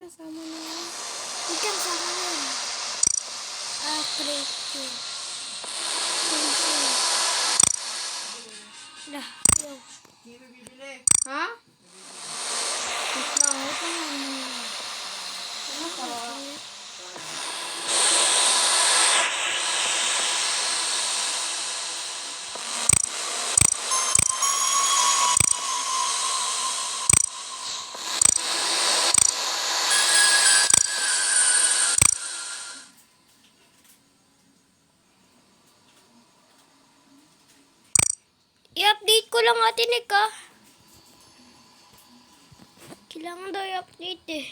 kasama na yan. Ikaw sa akin. Break ko. Dah, yo. Hindi mo bibili. Ha? Wait lang, wait lang. Ano ka? I-update ko lang Ate Nick ah. Kailangan daw i-update eh.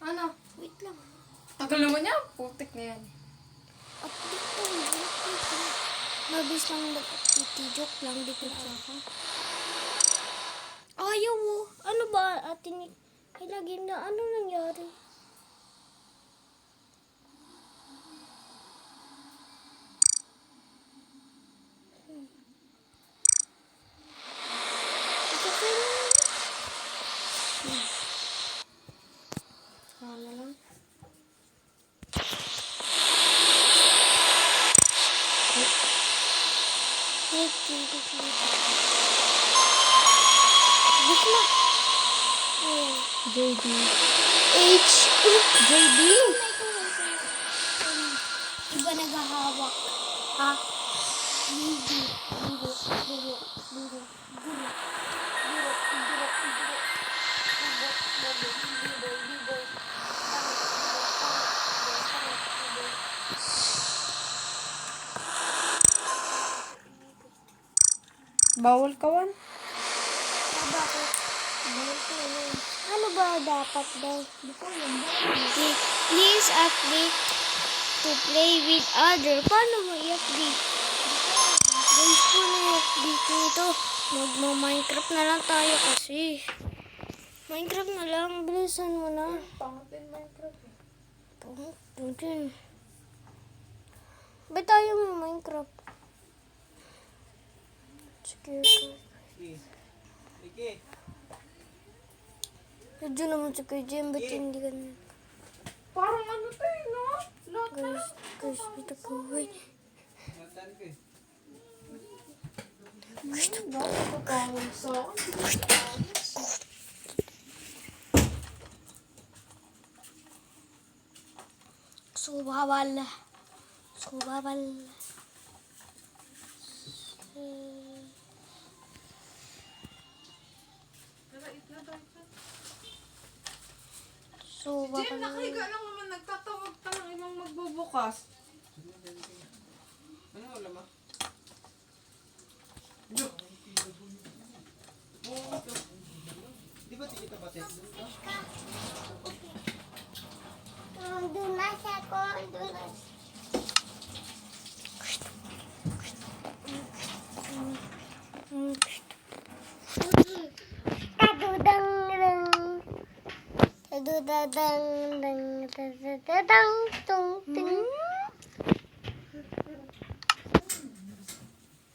Ano? Wait lang. Tagal naman niya. Putik na yan. Update ko. Mabilis lang mag-update. Joke lang. Di ko lang. Ayaw mo. Ano ba Ate Nick? Ay lagi na. Ano nangyari? Ano lang? Wait, Big na. JD. H. JD? Iba naghahawak. Ha? Ligo. Ligo. Ligo. Ligo. Ligo. Bawal kawan? Bakit? Ano ba dapat daw? Please update to play with other. Paano mo i-update? Guys po na i-update nito. Magma-Minecraft na lang tayo kasi. Minecraft na lang. Bilisan mo na. Pangatin Minecraft eh. Pangit. Ba't tayo mo Minecraft? Sige ka. Sige. Medyo naman si Kuya Jem, ba't hindi ka na? Parang ano to eh, no? Lahat na Guys, bita ko. Wait. Matan ko eh. Bakit ito bawal sa akin? Subawal. Jem, nakahiga lang naman. Nagtatawag ka ng ibang magbubukas. Ano wala ma? Ito. Oo, ito. Di ba tikita ba tek? Dunas ako.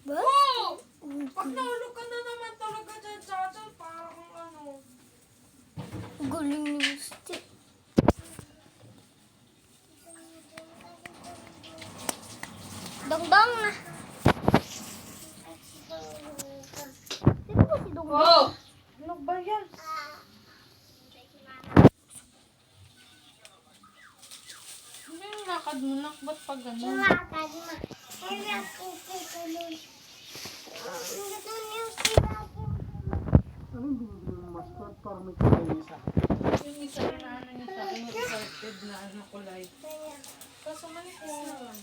Oh! Pag nahulog ka na naman talaga dyan, Chacha, parang ano. Galing ni Gusti. Dongdong na. Sino ba si Dongdong? Oh! Ano ba yan? Ano yung lakad mo, nak? Ba't pa ganun? Ano yung binibili mo mascot para may kulay isa? Yung isa na ano niya sa akin, yung excited na ano kulay. Kaso manipis naman.